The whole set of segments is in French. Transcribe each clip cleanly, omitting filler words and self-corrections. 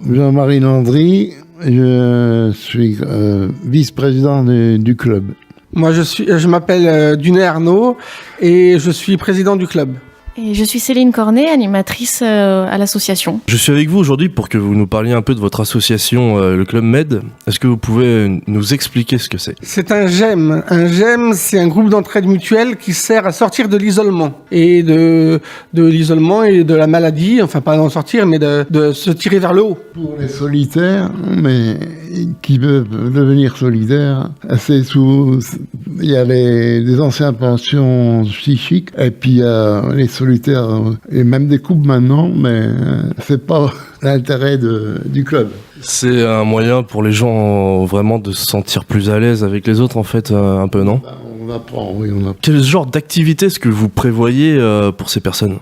Jean-Marie Landry, je suis vice-président du club. Moi, je m'appelle Dunet Arnaud et je suis président du club. Et je suis Céline Cornet, animatrice à l'association. Je suis avec vous aujourd'hui pour que vous nous parliez un peu de votre association, le Club Med. Est-ce que vous pouvez nous expliquer ce que c'est ? C'est un GEM. Un GEM, c'est un groupe d'entraide mutuelle qui sert à sortir de l'isolement. Et de l'isolement et de la maladie, enfin pas d'en sortir, mais de se tirer vers le haut. Pour les solitaires, mais qui peuvent devenir solidaires, il y a des anciens pensions psychiques, et puis il y a les solitaires, et même des couples maintenant, mais c'est pas l'intérêt du club. C'est un moyen pour les gens vraiment de se sentir plus à l'aise avec les autres, en fait, un peu, non ? On apprend, oui, on apprend. Quel genre d'activité est-ce que vous prévoyez pour ces personnes ?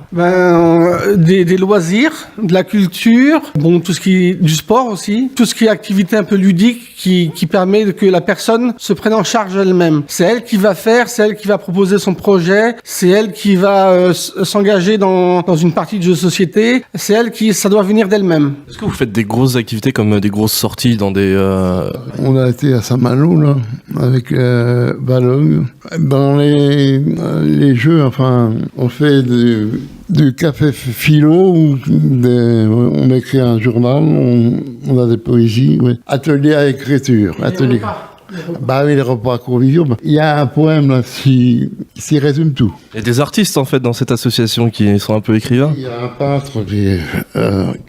Des loisirs, de la culture, du sport aussi, tout ce qui est activité un peu ludique qui permet que la personne se prenne en charge elle-même. C'est elle qui va faire, c'est elle qui va proposer son projet, c'est elle qui va s'engager dans une partie de jeu de société, c'est elle ça doit venir d'elle-même. Est-ce que vous faites des grosses activités comme des grosses sorties dans des... On a été à Saint-Malo, là, avec Balog. Dans les jeux, enfin, on fait du café philo, où on écrit un journal, on a des poésies, oui. Atelier à écriture. Atelier. Les repas conviviaux. Il y a un poème là, qui résume tout. Il y a des artistes en fait dans cette association qui sont un peu écrivains. Il y a un peintre,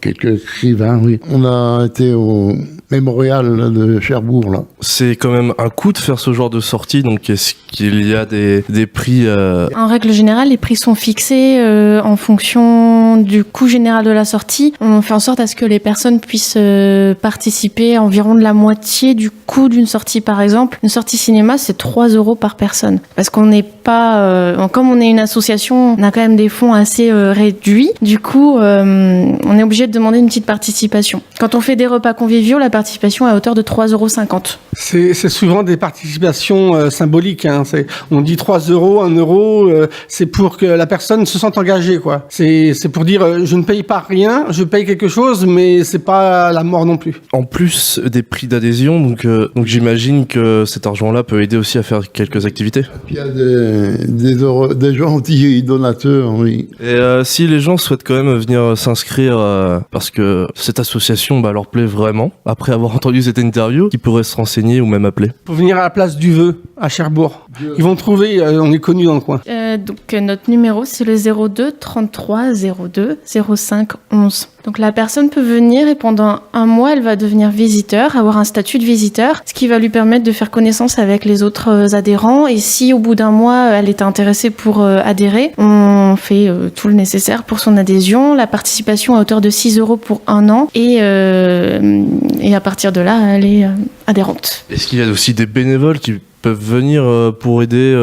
quelques écrivains, oui. On a été au mémorial là, de Cherbourg là. C'est quand même un coût de faire ce genre de sortie, donc est-ce qu'il y a des prix En règle générale, les prix sont fixés en fonction du coût général de la sortie. On fait en sorte à ce que les personnes puissent participer environ de la moitié du coût d'une sortie. Par exemple, une sortie cinéma, c'est 3 € par personne. Parce qu'on n'est pas... comme on est une association, on a quand même des fonds assez réduits. Du coup, on est obligé de demander une petite participation. Quand on fait des repas conviviaux, la participation est à hauteur de 3,50 €. C'est souvent des participations symboliques. Hein. On dit 3 €, 1 €, c'est pour que la personne se sente engagée, quoi. C'est pour dire, je ne paye pas rien, je paye quelque chose, mais c'est pas la mort non plus. En plus des prix d'adhésion, donc j'imagine que cet argent-là peut aider aussi à faire quelques activités. Il y a des gentils donateurs, oui. Et si les gens souhaitent quand même venir s'inscrire, parce que cette association leur plaît vraiment, après avoir entendu cette interview, ils pourraient se renseigner ou même appeler. Pour venir à la place du Vœu, à Cherbourg. Ils vont trouver, on est connu dans le coin. Notre numéro, c'est le 02 33 02 05 11. Donc la personne peut venir et pendant un mois, elle va devenir visiteur, avoir un statut de visiteur, ce qui va lui permettre de faire connaissance avec les autres adhérents. Et si au bout d'un mois, elle est intéressée pour adhérer, on fait tout le nécessaire pour son adhésion. La participation à hauteur de 6 € pour 1 an et à partir de là, elle est adhérente. Est-ce qu'il y a aussi des bénévoles qui peuvent venir pour aider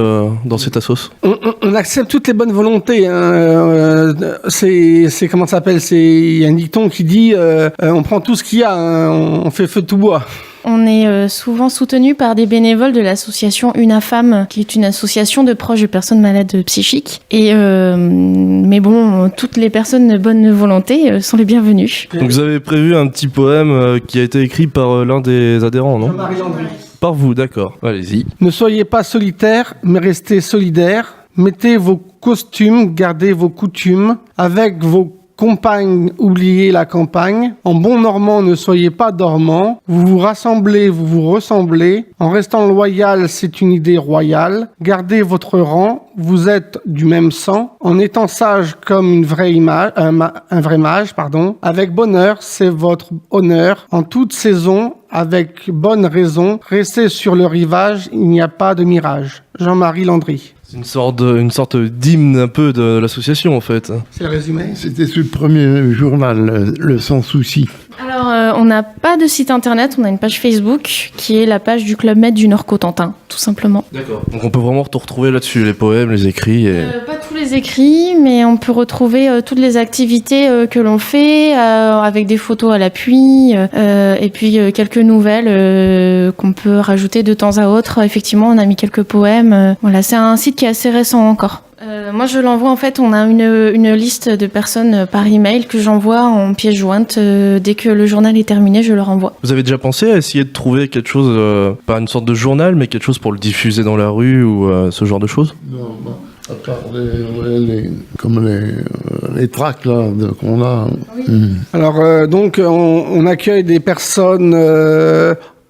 dans cette assos ? On accepte toutes les bonnes volontés. Hein. C'est comment ça s'appelle ? Il y a un dicton qui dit on prend tout ce qu'il y a, hein, on fait feu de tout bois. On est souvent soutenu par des bénévoles de l'association UNAFAM, qui est une association de proches de personnes malades psychiques. Mais bon, toutes les personnes de bonne volonté sont les bienvenues. Donc vous avez prévu un petit poème qui a été écrit par l'un des adhérents, non ? Jean-Marie Landry. Par vous, d'accord. Allez-y. Ne soyez pas solitaires, mais restez solidaires. Mettez vos costumes, gardez vos coutumes. Avec vos compagnes, oubliez la campagne. En bon normand, ne soyez pas dormants. Vous vous rassemblez, vous vous ressemblez. En restant loyal, c'est une idée royale. Gardez votre rang, vous êtes du même sang. En étant sage comme une vraie image, un vrai mage, pardon. Avec bonheur, c'est votre honneur. En toute saison, avec bonne raison, restez sur le rivage, il n'y a pas de mirage. Jean-Marie Landry. C'est une sorte d'hymne un peu de l'association en fait. C'est le résumé. C'était sur le premier journal, le Sans Souci. Alors, on n'a pas de site internet, on a une page Facebook qui est la page du Club Med du Nord-Cotentin, tout simplement. D'accord. Donc on peut vraiment tout retrouver là-dessus, les poèmes, les écrits et... Pas tous les écrits, mais on peut retrouver toutes les activités que l'on fait, avec des photos à l'appui, et puis quelques nouvelles qu'on peut rajouter de temps à autre. Effectivement, on a mis quelques poèmes. Voilà, c'est un site qui est assez récent encore. Moi, je l'envoie, en fait, on a une liste de personnes par email que j'envoie en pièce jointe. Dès que le journal est terminé, je le renvoie. Vous avez déjà pensé à essayer de trouver quelque chose, pas une sorte de journal, mais quelque chose pour le diffuser dans la rue ou ce genre de choses? Non, bah, à part les tracts là, qu'on a. Alors, donc, on accueille des personnes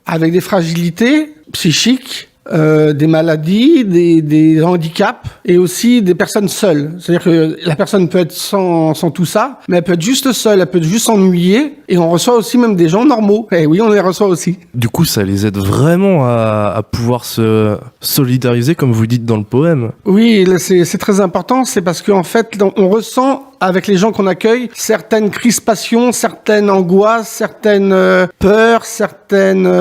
avec des fragilités psychiques, des maladies, des handicaps et aussi des personnes seules. C'est-à-dire que la personne peut être sans tout ça, mais elle peut être juste seule, elle peut juste s'ennuyer et on reçoit aussi même des gens normaux. Et oui, on les reçoit aussi. Du coup, ça les aide vraiment à pouvoir se solidariser, comme vous dites dans le poème. Oui, c'est très important, c'est parce qu'en fait, on ressent avec les gens qu'on accueille certaines crispations, certaines angoisses, certaines peurs, certaines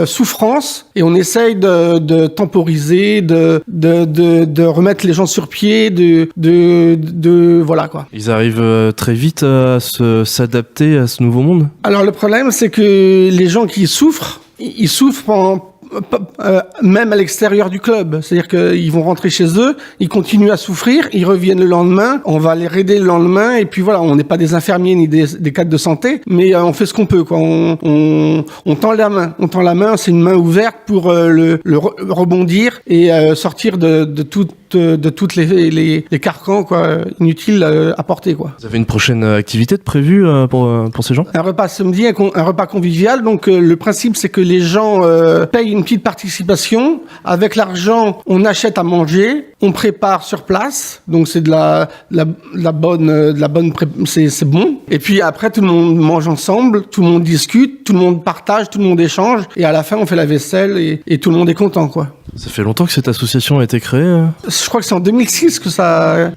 souffrances, et on essaye de temporiser, de remettre les gens sur pied, voilà quoi. Ils arrivent très vite à s'adapter à ce nouveau monde? Alors le problème, c'est que les gens qui souffrent, ils souffrent même à l'extérieur du club. C'est-à-dire qu'ils vont rentrer chez eux, ils continuent à souffrir, ils reviennent le lendemain, on va les raider le lendemain, et puis voilà, on n'est pas des infirmiers ni des cadres de santé, mais on fait ce qu'on peut, quoi. On tend la main. On tend la main, c'est une main ouverte pour rebondir et sortir de toutes les carcans, quoi, inutiles à porter, quoi. Vous avez une prochaine activité de prévue pour ces gens? Un repas samedi, un repas convivial. Donc le principe, c'est que les gens payent une petite participation. Avec l'argent, on achète à manger, on prépare sur place. Donc c'est de la bonne c'est bon. Et puis après, tout le monde mange ensemble, tout le monde discute, tout le monde partage, tout le monde échange. Et à la fin, on fait la vaisselle et tout le monde est content, quoi. Ça fait longtemps que cette association a été créée? Je crois que c'est en 2006 que ça...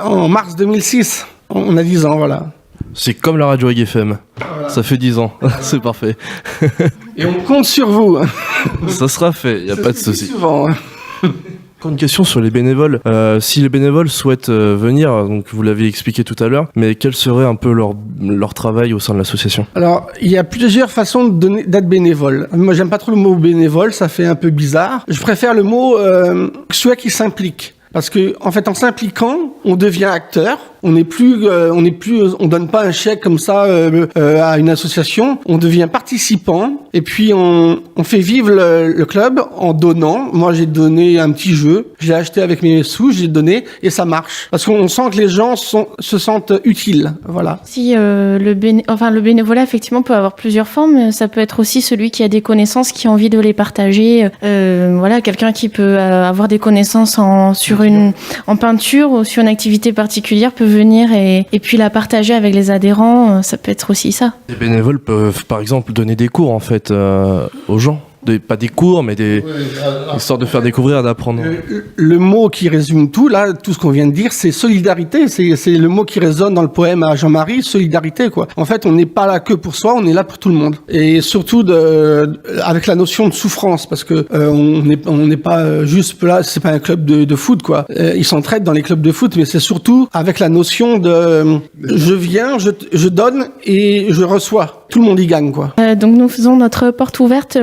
en mars 2006. On a 10 ans, voilà. C'est comme la radio FM. Voilà. Ça fait 10 ans. C'est parfait. Et on compte sur vous. Ça sera fait, il n'y a pas de souci. Souvent. Encore une question sur les bénévoles. Si les bénévoles souhaitent venir, donc vous l'avez expliqué tout à l'heure, mais quel serait un peu leur travail au sein de l'association? Alors, il y a plusieurs façons d'être bénévole. Moi, j'aime pas trop le mot bénévole, ça fait un peu bizarre. Je préfère le mot celui qui s'implique. Parce que, en fait, en s'impliquant, on devient acteur. On donne pas un chèque comme ça à une association. On devient participant. Et puis, on fait vivre le club en donnant. Moi, j'ai donné un petit jeu. J'ai acheté avec mes sous, j'ai donné et ça marche. Parce qu'on sent que les gens se sentent utiles. Voilà. Si le bénévolat, effectivement, peut avoir plusieurs formes. Ça peut être aussi celui qui a des connaissances, qui a envie de les partager. Voilà, quelqu'un qui peut avoir des connaissances en peinture ou sur une activité particulière peut venir et puis la partager avec les adhérents. Ça peut être aussi ça. Les bénévoles peuvent, par exemple, donner des cours en fait aux gens. Pas des cours, mais histoire de faire découvrir, d'apprendre. Le mot qui résume tout, là, tout ce qu'on vient de dire, c'est solidarité. C'est le mot qui résonne dans le poème à Jean-Marie, solidarité, quoi. En fait, on n'est pas là que pour soi, on est là pour tout le monde. Et surtout avec la notion de souffrance, parce que on n'est pas juste là, c'est pas un club de foot, quoi. Ils s'entraident dans les clubs de foot, mais c'est surtout avec la notion de je viens, je donne et je reçois. Tout le monde y gagne, quoi. Donc nous faisons notre porte ouverte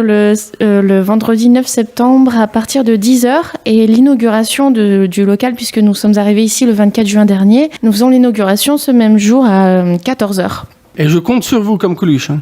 le vendredi 9 septembre à partir de 10h et l'inauguration du local, puisque nous sommes arrivés ici le 24 juin dernier, nous faisons l'inauguration ce même jour à 14h. Et je compte sur vous comme Coluche.